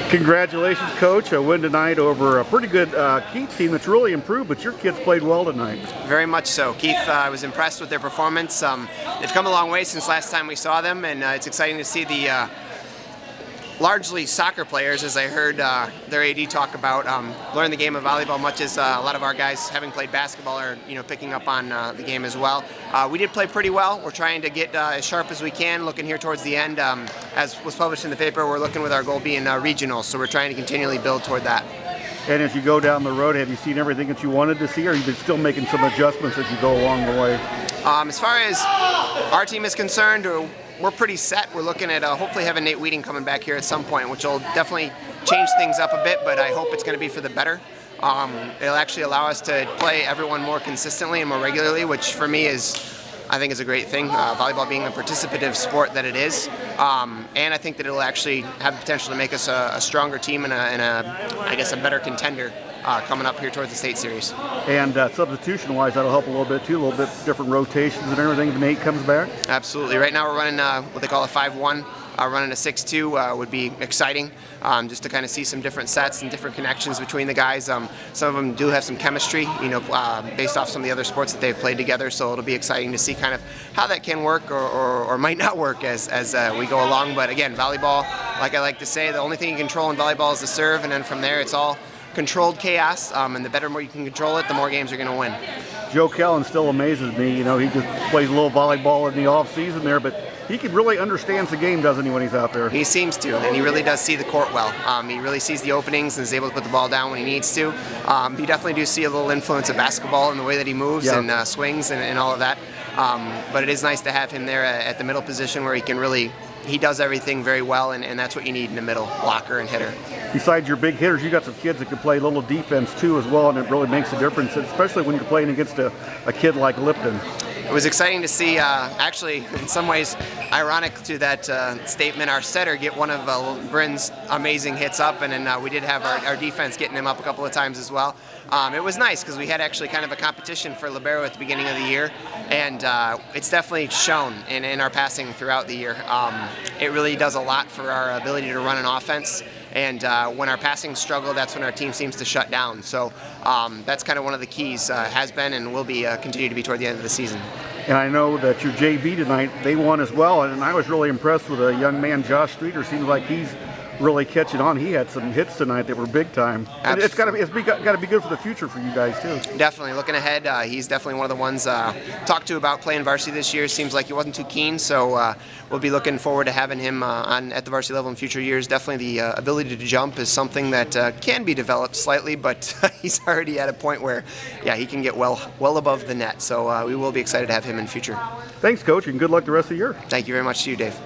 Congratulations, Coach. A win tonight over a pretty good Keith team that's really improved, but your kids played well tonight. Very much so. Keith, I was impressed with their performance. They've come a long way since last time we saw them, and it's exciting to see the largely soccer players, as I heard their AD talk about, learn the game of volleyball, much as a lot of our guys, having played basketball, are picking up on the game as well. We did play pretty well. We're trying to get as sharp as we can, looking here towards the end. As was published in the paper, we're looking with our goal being regional, so we're trying to continually build toward that. And as you go down the road, have you seen everything that you wanted to see, or are you still making some adjustments as you go along the way? As far as our team is concerned, we're pretty set. We're looking at hopefully having Nate Weeding coming back here at some point, which will definitely change things up a bit, but I hope it's going to be for the better. It'll actually allow us to play everyone more consistently and more regularly, which for me I think is a great thing, volleyball being the participative sport that it is. And I think that it'll actually have the potential to make us a stronger team and I guess a better contender coming up here towards the state series. And substitution-wise, that'll help a little bit too, a little bit different rotations and everything if Nate comes back? Absolutely. Right now we're running what they call a 5-1. Running a 6-2 would be exciting, just to kind of see some different sets and different connections between the guys. Some of them do have some chemistry, based off some of the other sports that they've played together, so it'll be exciting to see kind of how that can work or might not work as we go along. But again, volleyball, like I like to say, the only thing you control in volleyball is the serve, and then from there it's all controlled chaos, and the better more you can control it, the more games you're going to win. Joe Kellen still amazes me. He just plays a little volleyball in the off season there, but he can really understands the game, doesn't he, when he's out there? He seems to, and he really does see the court well. He really sees the openings and is able to put the ball down when he needs to. You definitely do see a little influence of basketball in the way that he moves and swings and all of that. But it is nice to have him there at the middle position where he does everything very well, and that's what you need in the middle, blocker and hitter. Besides your big hitters, you got some kids that can play a little defense too as well, and it really makes a difference, especially when you're playing against a kid like Lipton. It was exciting to see, actually, in some ways, ironic to that statement, our setter get one of Bryn's amazing hits up, and then we did have our defense getting him up a couple of times as well. It was nice because we had actually kind of a competition for libero at the beginning of the year, and it's definitely shown in our passing throughout the year. It really does a lot for our ability to run an offense, and when our passing struggle, that's when our team seems to shut down. So that's kind of one of the keys, has been and will be continue to be toward the end of the season. And I know that your JV tonight, they won as well, and I was really impressed with a young man, Josh Streeter. Seems like he's really catching on. He had some hits tonight that were big time. And it's got to be good for the future for you guys too. Definitely. Looking ahead, he's definitely one of the ones talked to about playing varsity this year. Seems like he wasn't too keen, so we'll be looking forward to having him at the varsity level in future years. Definitely the ability to jump is something that can be developed slightly, but he's already at a point where, he can get well above the net. So we will be excited to have him in future. Thanks, Coach, and good luck the rest of the year. Thank you very much to you, Dave.